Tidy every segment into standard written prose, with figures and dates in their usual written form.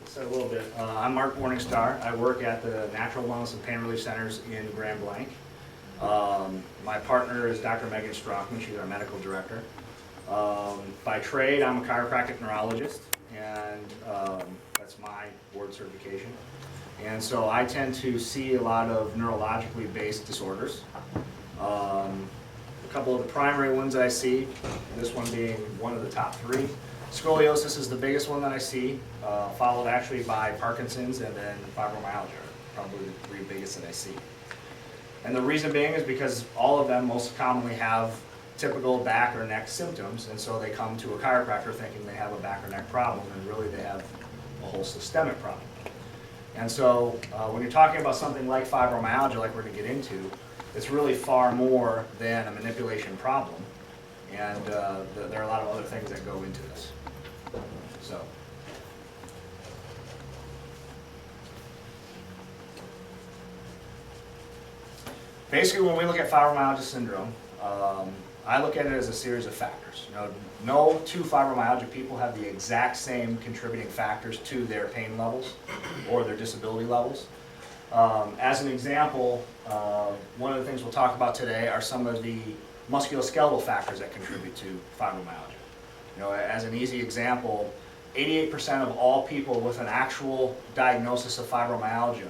said a little bit. I'm Mark Morningstar. I work at the Natural Wellness and Pain Relief Centers in Grand Blanc. My partner is Dr. Megan Strockman. She's our medical director. By trade, I'm a chiropractic neurologist, and that's my board certification. And so I tend to see a lot of neurologically based disorders. A couple of the primary ones I see, this one being one of the top three. Scoliosis is the biggest one that I see, followed actually by Parkinson's and then fibromyalgia, probably the three biggest that I see. And the reason being is because all of them most commonly have typical back or neck symptoms, and so they come to a chiropractor thinking they have a back or neck problem, and really they have a whole systemic problem. And so when you're talking about something like fibromyalgia, like we're going to get into, it's really far more than a manipulation problem, and there are a lot of other things that go into this. So. Basically, when we look at fibromyalgia syndrome, I look at it as a series of factors. No two fibromyalgia people have the exact same contributing factors to their pain levels or their disability levels. As an example, one of the things we'll talk about today are some of the musculoskeletal factors that contribute to fibromyalgia. As an easy example, 88% of all people with an actual diagnosis of fibromyalgia,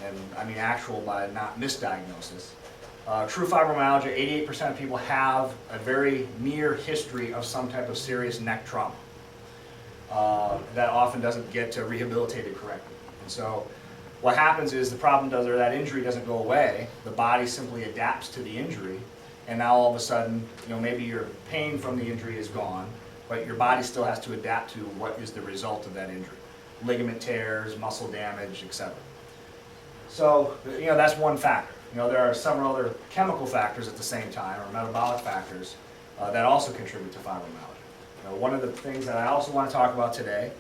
and I mean actual by not misdiagnosis, true fibromyalgia, 88% of people have a very near history of some type of serious neck trauma that often doesn't get rehabilitated correctly. And so what happens is the problem does, or that injury doesn't go away, the body simply adapts to the injury, and now all of a sudden, maybe your pain from the injury is gone, but your body still has to adapt to what is the result of that injury. Ligament tears, muscle damage, etc. So, that's one factor. There are several other chemical factors at the same time, or metabolic factors, that also contribute to fibromyalgia. One of the things that I also want to talk about today,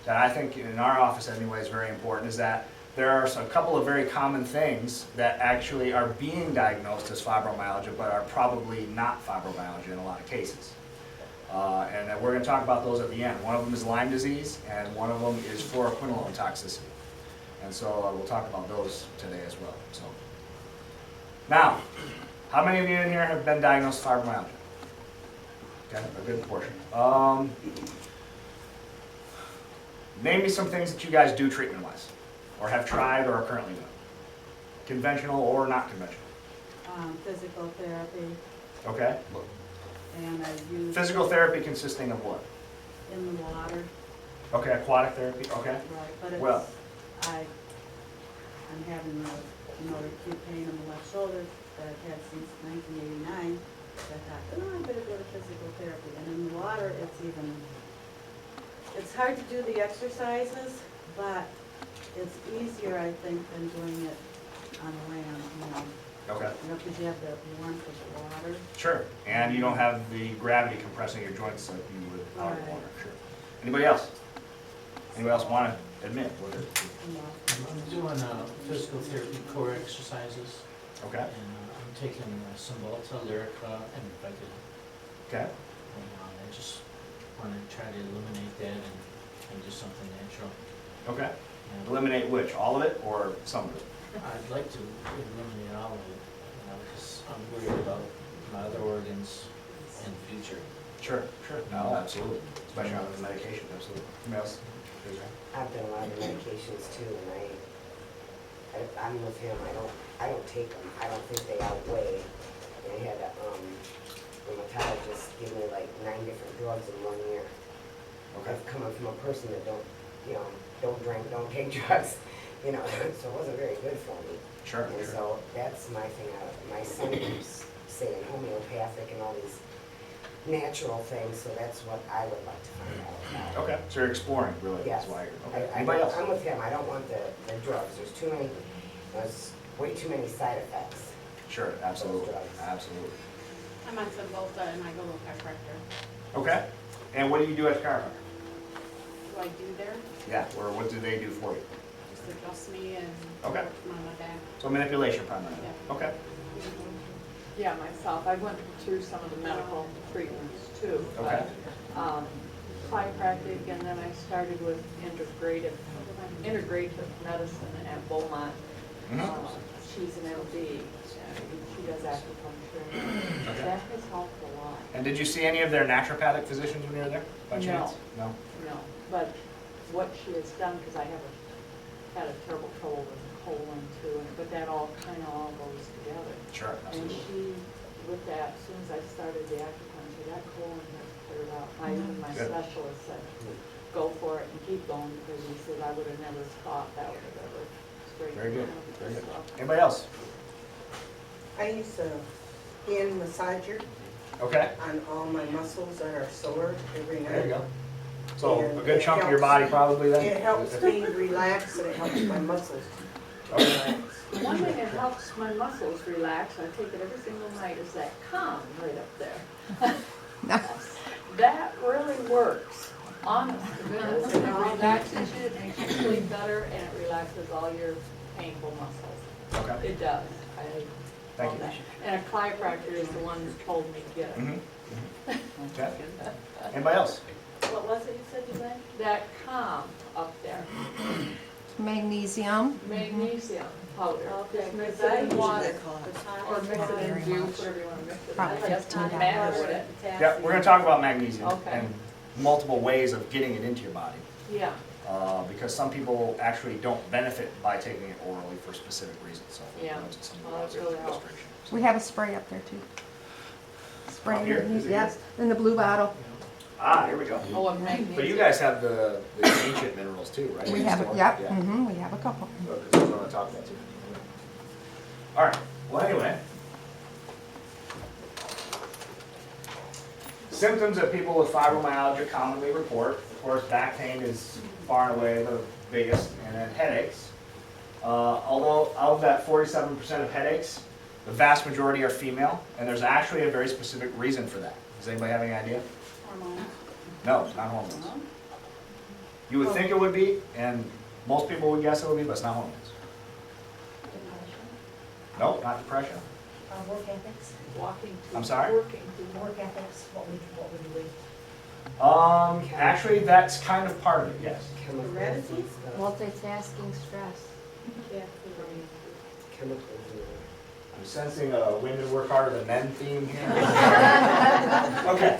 that I think in our office anyway is very important, is that there are a couple of very common things that actually are being diagnosed as fibromyalgia, but are probably not fibromyalgia in a lot of cases. And we're going to talk about those at the end. One of them is Lyme disease, and one of them is fluoroquinolone toxicity. And so we'll talk about those today as well. So, now, how many of you in here have been diagnosed with fibromyalgia? Okay, a good portion. Name me some things that you guys do treatment-wise, or have tried, or are currently doing. Conventional or not conventional. Physical therapy. Okay. And I use Physical therapy consisting of what? in the water. Okay, aquatic therapy. Okay. Right, but it's, Well. I'm having acute pain in the left shoulder that I've had since 1989. So I thought, I better go to physical therapy. And in the water, it's hard to do the exercises, but it's easier, I think, than doing it on land. Okay. Because you have the warmth of the water. Sure. And you don't have the gravity compressing your joints like you would out of Right. water. Sure. Anybody else? Anybody else want to admit? I'm doing physical therapy core exercises, Okay. and I'm taking Cymbalta, Lyrica, and Vicodin. Okay. And I just want to try to eliminate that and do something natural. Okay. And Eliminate which? All of it or some of it? I'd like to eliminate all of it, because I'm worried about my other organs in the future. Sure. Sure. No, absolutely. Especially on the medication. Absolutely. Anybody else? I've done a lot of medications too, and I'm with him. I don't take them. I don't think they outweigh. I had a rheumatologist give me like 9 different drugs in 1 year. Okay. I've coming from a person that don't drink, don't take drugs, so it wasn't very good for me. Sure. And Sure. so that's my thing. My son keeps saying homeopathic and all these natural things, so that's what I would like to find out about. Okay. So you're exploring, really. Yes. That's why you're. Okay. I Anybody else? I'm with him. I don't want the drugs. There's way too many side effects. Sure. Absolutely. drugs. Absolutely. I'm on Cymbalta and I go to a chiropractor. Okay. And what do you do at chiropractor? What do I do there? Yeah. Or what do they do for you? Just adjust me and Okay. work on my back. So manipulation primarily. Yeah. Okay. Yeah, myself, I went through some of the medical treatments too. Okay. But, chiropractic, and then I started with integrative medicine at Beaumont. Mhm. She's an MD, she does acupuncture. That has helped a lot. And did you see any of their naturopathic physicians when you were there, by No. chance? No? No, but what she has done, because I had a terrible trouble with colon too, but that all goes together. Sure, And absolutely. she, with that, as soon as I started the acupuncture, that colon has cleared out. My Good. specialist said, go for it and keep going, because he said, I would have never thought that would have ever straightened. Very good, out very good. stuff." Anybody else? I use a hand massager Okay, on all my muscles that are sore every night. there you go. So a good chunk of your body probably then? It helps me relax and it helps my muscles Okay. relax. One thing that helps my muscles relax, I take it every single night, is that calm right up there. That really works, honest to goodness. It relaxes you, it makes you sleep better, and it relaxes all your painful muscles. Okay, It does. I thank love you. that. And a chiropractor is the one who told me to get it. Mhm. Okay. Anybody else? What was it you said you read? That calm up there, Magnesium. magnesium powder. Okay, Just mix because I it in water, The tonic or mix it water. in juice, whatever you want to mix it in. Probably It doesn't $15. matter with it. Yeah, we're gonna talk about magnesium Okay. and multiple ways of getting it into your body. Yeah. Because some people actually don't benefit by taking it orally for specific reasons, so. Yeah. that's some of Well, the it really helps. restrictions. We have a spray up there too. Spray, Up here? Is it yes, in the blue bottle. Ah, here we go. Oh, and magnesium. But you guys have the ancient minerals too, right? We have, Still? yep, Yeah. we have a couple. So that's what I want to talk about too. All right, well, anyway. Symptoms that people with fibromyalgia commonly report, of course, back pain is far and away the biggest, and then headaches. Although of that 47% of headaches, the vast majority are female, and there's actually a very specific reason for that. Does anybody have any idea? Hormones. No, it's not hormones. You would think it would be, and most people would guess it would be, but it's not hormones. No, not depression. Work ethics, Walking to. I'm sorry? Working to. work ethics, what we do. Actually, that's kind of part of it, yes. Chemicals Heredities? and stuff. Multitasking stress. Yeah. Chemicals and I'm sensing a women work harder than men theme here. Okay,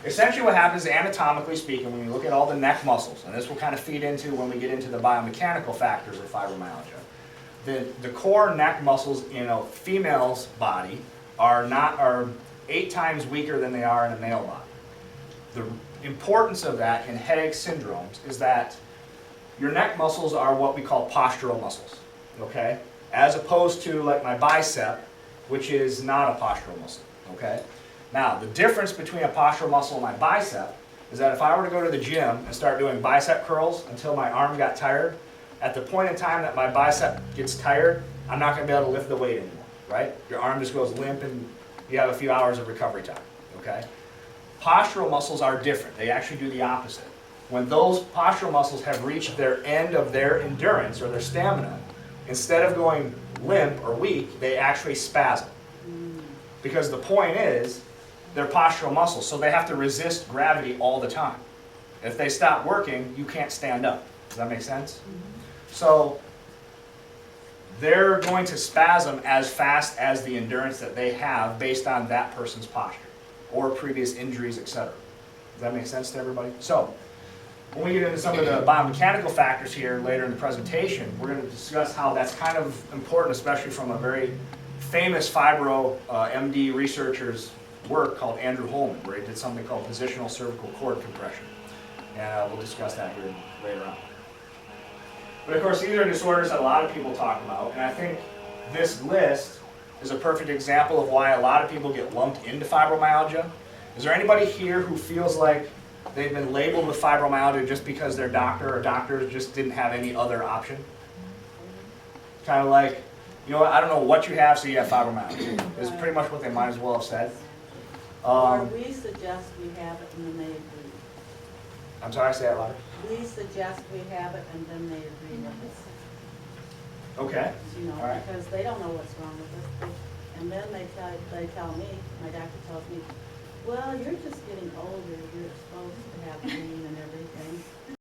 essentially what happens anatomically speaking, when you look at all the neck muscles, and this will kind of feed into when we get into the biomechanical factors of fibromyalgia. The core neck muscles in a female's body are 8 times weaker than they are in a male body. The importance of that in headache syndromes is that your neck muscles are what we call postural muscles, okay? As opposed to like my bicep, which is not a postural muscle, okay? Now, the difference between a postural muscle and my bicep is that if I were to go to the gym and start doing bicep curls until my arm got tired, at the point in time that my bicep gets tired, I'm not going to be able to lift the weight anymore, right? Your arm just goes limp and you have a few hours of recovery time, okay? Postural muscles are different. They actually do the opposite. When those postural muscles have reached their end of their endurance or their stamina, instead of going limp or weak, they actually spasm. Because the point is, they're postural muscles, so they have to resist gravity all the time. If they stop working, you can't stand up. Does that make sense? So they're going to spasm as fast as the endurance that they have based on that person's posture or previous injuries, etc. Does that make sense to everybody? So when we get into some of the biomechanical factors here later in the presentation, we're going to discuss how that's kind of important, especially from a very famous fibro MD researcher's work called Andrew Holman, where he did something called positional cervical cord compression. And we'll discuss that here later on. But of course, these are disorders that a lot of people talk about, and I think this list is a perfect example of why a lot of people get lumped into fibromyalgia. Is there anybody here who feels like they've been labeled with fibromyalgia just because their doctor or doctors just didn't have any other option? Kind of like, you know what, I don't know what you have, so you have fibromyalgia. Is pretty much what they might as well have said. Or we suggest we have it and then they agree. I'm sorry, say that louder. We suggest we have it and then they agree with us. Okay. You know, All right. because they don't know what's wrong with us. And then they tell me, my doctor tells me, Well, you're just getting older, you're exposed to have pain and everything.